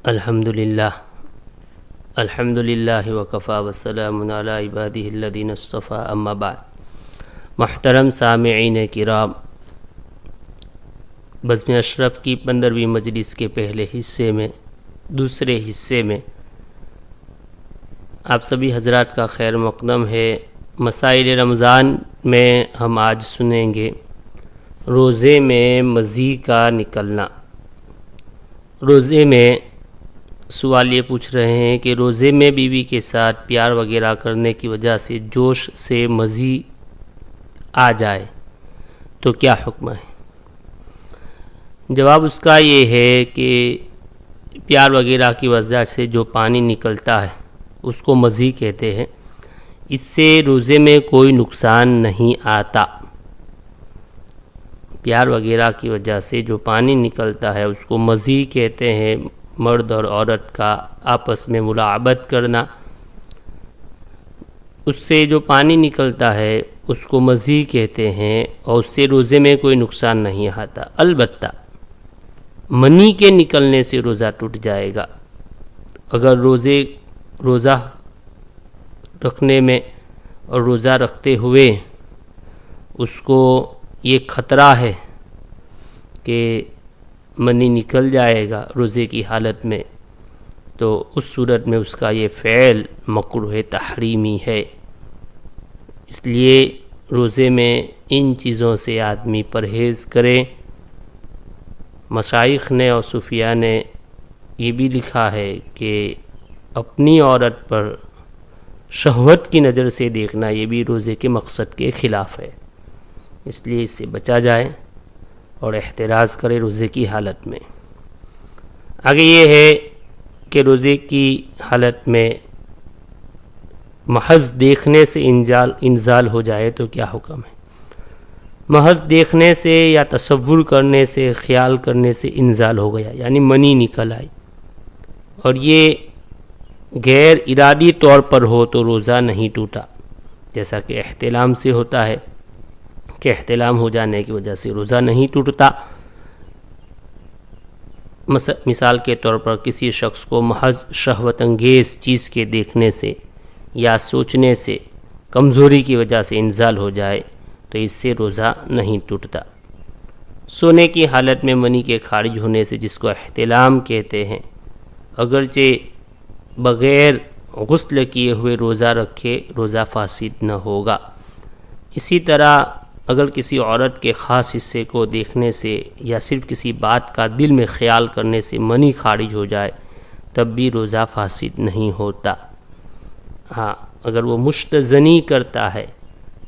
الحمدللہ وکفی وسلام علی عبادہ الذین اصطفی اما بعد۔ محترم سامعین کرام، بزم اشرف کی 15ویں مجلس کے پہلے حصے میں دوسرے حصے میں آپ سبھی حضرات کا خیر مقدم ہے۔ مسائل رمضان میں ہم آج سنیں گے روزے میں مزی کا نکلنا۔ روزے میں سوال یہ پوچھ رہے ہیں کہ روزے میں بیوی کے ساتھ پیار وغیرہ کرنے کی وجہ سے جوش سے مزی آ جائے تو کیا حکم ہے؟ جواب اس کا یہ ہے کہ پیار وغیرہ کی وجہ سے جو پانی نکلتا ہے اس کو مزی کہتے ہیں۔ اس سے روزے میں کوئی نقصان نہیں آتا۔ پیار وغیرہ کی وجہ سے جو پانی نکلتا ہے اس کو مزی کہتے ہیں۔ مرد اور عورت کا آپس میں ملاعبت کرنا، اس سے جو پانی نکلتا ہے اس کو مزی کہتے ہیں، اور اس سے روزے میں کوئی نقصان نہیں آتا۔ البتہ منی کے نکلنے سے روزہ ٹوٹ جائے گا۔ اگر روزہ رکھنے میں اور روزہ رکھتے ہوئے اس کو یہ خطرہ ہے کہ منی نکل جائے گا روزے کی حالت میں، تو اس صورت میں اس کا یہ فعل مکروہ تحریمی ہے۔ اس لیے روزے میں ان چیزوں سے آدمی پرہیز کرے۔ مشائخ نے اور صوفیاء نے یہ بھی لکھا ہے کہ اپنی عورت پر شہوت کی نظر سے دیکھنا یہ بھی روزے کے مقصد کے خلاف ہے، اس لیے اس سے بچا جائے اور احتراز کرے روزے کی حالت میں۔ آگے یہ ہے کہ روزے کی حالت میں محض دیکھنے سے انزال ہو جائے تو کیا حکم ہے؟ محض دیکھنے سے یا تصور کرنے سے، خیال کرنے سے انزال ہو گیا، یعنی منی نکل آئی، اور یہ غیر ارادی طور پر ہو تو روزہ نہیں ٹوٹا، جیسا کہ احتلام سے ہوتا ہے کہ احتلام ہو جانے کی وجہ سے روزہ نہیں ٹوٹتا۔ مثال کے طور پر کسی شخص کو محض شہوت انگیز چیز کے دیکھنے سے یا سوچنے سے کمزوری کی وجہ سے انزال ہو جائے تو اس سے روزہ نہیں ٹوٹتا۔ سونے کی حالت میں منی کے خارج ہونے سے، جس کو احتلام کہتے ہیں، اگرچہ بغیر غسل کیے ہوئے روزہ رکھے روزہ فاسد نہ ہوگا۔ اسی طرح اگر کسی عورت کے خاص حصے کو دیکھنے سے یا صرف کسی بات کا دل میں خیال کرنے سے منی خارج ہو جائے تب بھی روزہ فاسد نہیں ہوتا۔ ہاں، اگر وہ مشت زنی کرتا ہے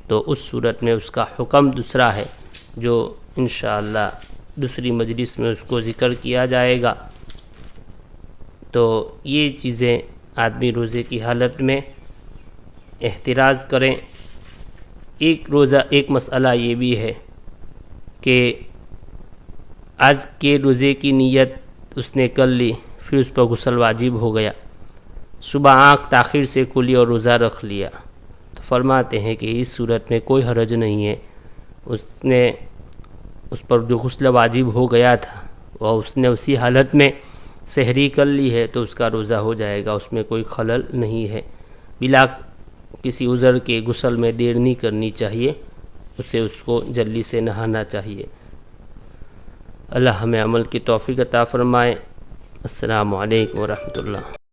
تو اس صورت میں اس کا حکم دوسرا ہے، جو انشاءاللہ دوسری مجلس میں اس کو ذکر کیا جائے گا۔ تو یہ چیزیں آدمی روزے کی حالت میں احتراز کریں۔ ایک مسئلہ یہ بھی ہے کہ آج کے روزے کی نیت اس نے کر لی، پھر اس پر غسل واجب ہو گیا، صبح آنکھ تاخیر سے کھلی اور روزہ رکھ لیا، تو فرماتے ہیں کہ اس صورت میں کوئی حرج نہیں ہے۔ اس پر جو غسل واجب ہو گیا تھا وہ اس نے اسی حالت میں سحری کر لی ہے تو اس کا روزہ ہو جائے گا، اس میں کوئی خلل نہیں ہے۔ بلا کسی عذر کے غسل میں دیر نہیں کرنی چاہیے، اس کو جلدی سے نہانا چاہیے۔ اللہ ہمیں عمل کی توفیق عطا فرمائے۔ السلام علیکم ورحمۃ اللہ۔